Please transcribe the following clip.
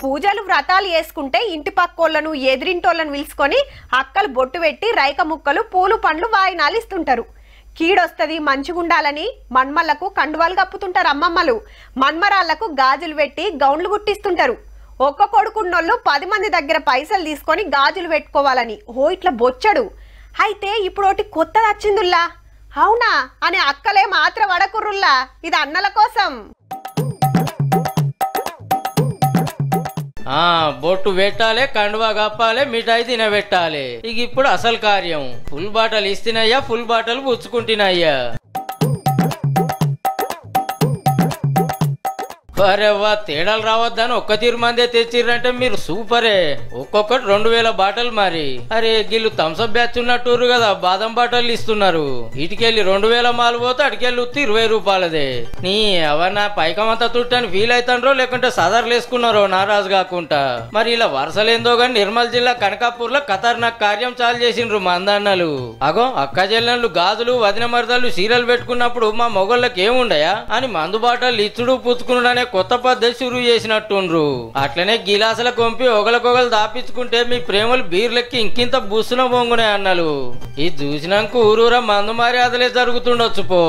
పూజలు వ్రతాలు చేసుకుంటే ఇంటి పక్కోళ్ళను ఎదిరింటోళ్ళను పిలుచుకొని అక్కలు బొట్టు పెట్టి రైక ముక్కలు పూలు పండ్లు వాయినాలు ఇస్తుంటారు. కీడొస్తుంది మంచిగుండాలని మన్మళ్లకు కండువాలు కప్పుతుంటారు అమ్మమ్మలు. మన్మరాళ్లకు గాజులు పెట్టి గౌన్లు గుట్టిస్తుంటారు. ఒక్క కొడుకున్నోళ్ళు 10 మంది దగ్గర పైసలు తీసుకొని గాజులు పెట్టుకోవాలని ఇట్లా బొచ్చడు. అయితే ఇప్పుడు ఒకటి కొత్తది వచ్చిందుల్లా. అవునా అనే అక్కలే మాత్రం వడకుర్రుల్లా, ఇది అన్నల కోసం. బొట్టు పెట్టాలి, కండువా కప్పాలి, మిఠాయి తినబెట్టాలి. ఇక ఇప్పుడు అసలు కార్యం. ఫుల్ బాటలు ఇస్తున్నాయ్యా, ఫుల్ బాటలు పుచ్చుకుంటున్నాయ్యా. అరేవా, తేడాలు రావద్దని ఒక్క తీరు మందే తెచ్చిర్రంటే మీరు సూపరే. ఒక్కొక్కటి 2000 బాటలు. మరి అరే గిల్లు థమ్సప్ బ్యాచ్ ఉన్నట్టు కదా, బాదం బాటలు ఇస్తున్నారు. ఇటుకెళ్ళి 2000 మాలు పోతే అటుకెళ్ళి 20 రూపాయలదే. నీ ఎవరన్నా పైకమంతా తుట్టని ఫీల్ అవుతాండ్రో లేకుంటే సదర్లు వేసుకున్నారో నారాజు కాకుండా. మరి ఇలా వరుసలేందో గాని నిర్మల్ జిల్లా కనకాపూర్ లో ఖతర్నాక్ కార్యం చాలు చేసిండ్రు మందన్నలు. అగో అక్క చెల్లెళ్ళు గాజులు వదిన మరదలు సీరియల్ పెట్టుకున్నప్పుడు మా మొగళ్ళకి ఏముండయా అని మందు బాటలు ఇచ్చుడు పుచ్చుకున్నాడనే కొత్త పద్ధతి షురూ చేసినట్టుండ్రు. అట్లనే గిలాసుల కొంపి ఒకరికొకరు దాపించుకుంటే మీ ప్రేమలు బీర్లెక్కి ఇంకింత బుస్సున బొంగునే అన్నలు. ఇది చూసినాక ఊరూరా మందు మర్యాదలే జరుగుతుండొచ్చు పో.